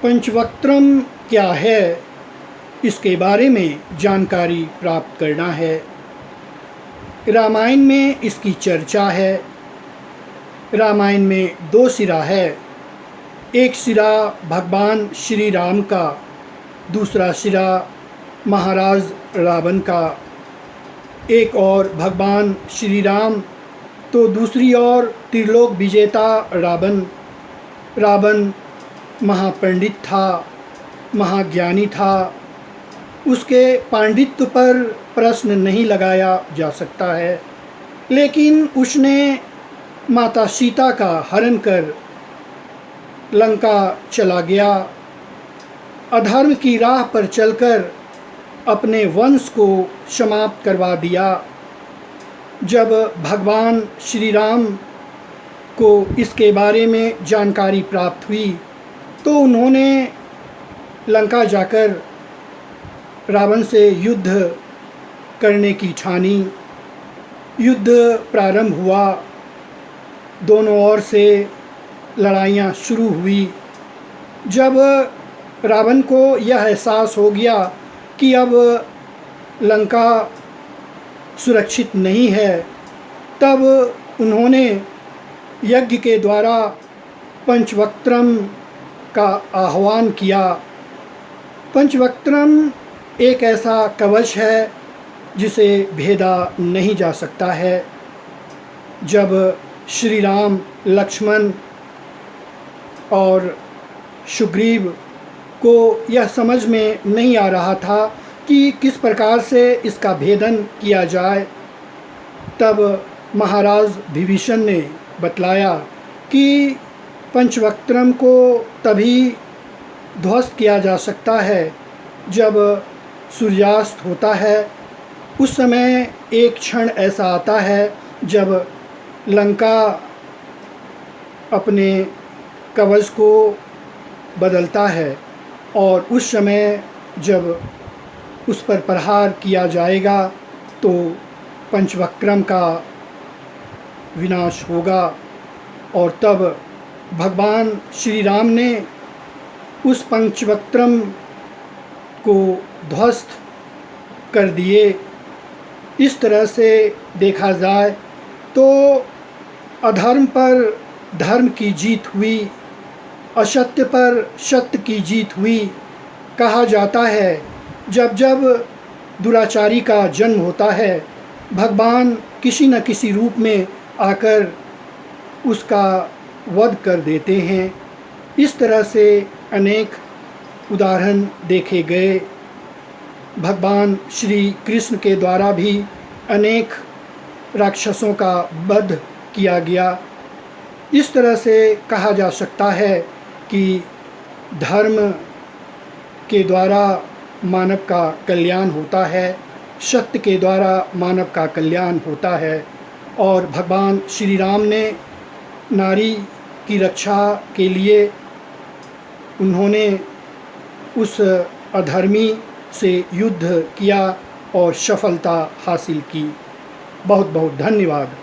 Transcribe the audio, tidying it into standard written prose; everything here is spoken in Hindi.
पंचवक्त्रम क्या है, इसके बारे में जानकारी प्राप्त करना है। रामायण में इसकी चर्चा है। रामायण में 2 सिरा है। एक सिरा भगवान श्री राम का, दूसरा सिरा महाराज रावण का। एक और भगवान श्री राम तो दूसरी ओर त्रिलोक विजेता रावण। रावण महापंडित था, महाज्ञानी था। उसके पांडित्य पर प्रश्न नहीं लगाया जा सकता है, लेकिन उसने माता सीता का हरण कर लंका चला गया। अधर्म की राह पर चलकर अपने वंश को समाप्त करवा दिया। जब भगवान श्री राम को इसके बारे में जानकारी प्राप्त हुई तो उन्होंने लंका जाकर रावण से युद्ध करने की ठानी। युद्ध प्रारंभ हुआ। दोनों ओर से लड़ाइयाँ शुरू हुई। जब रावण को यह एहसास हो गया कि अब लंका सुरक्षित नहीं है, तब उन्होंने यज्ञ के द्वारा पंचवक्त्रम का आह्वान किया। पंचवक्त्रम एक ऐसा कवच है जिसे भेदा नहीं जा सकता है। जब श्री राम, लक्ष्मण और सुग्रीव को यह समझ में नहीं आ रहा था कि किस प्रकार से इसका भेदन किया जाए, तब महाराज विभीषण ने बतलाया कि पंचवक्त्रम को तभी ध्वस्त किया जा सकता है जब सूर्यास्त होता है। उस समय एक क्षण ऐसा आता है जब लंका अपने कवच को बदलता है, और उस समय जब उस पर प्रहार किया जाएगा तो पंचवक्त्रम का विनाश होगा। और तब भगवान श्री राम ने उस पंचवक्त्रम को ध्वस्त कर दिए। इस तरह से देखा जाए तो अधर्म पर धर्म की जीत हुई, असत्य पर सत्य की जीत हुई। कहा जाता है जब जब दुराचारी का जन्म होता है, भगवान किसी न किसी रूप में आकर उसका वध कर देते हैं। इस तरह से अनेक उदाहरण देखे गए। भगवान श्री कृष्ण के द्वारा भी अनेक राक्षसों का वध किया गया। इस तरह से कहा जा सकता है कि धर्म के द्वारा मानव का कल्याण होता है, सत्य के द्वारा मानव का कल्याण होता है। और भगवान श्री राम ने नारी की रक्षा के लिए उन्होंने उस अधर्मी से युद्ध किया और सफलता हासिल की। बहुत बहुत धन्यवाद।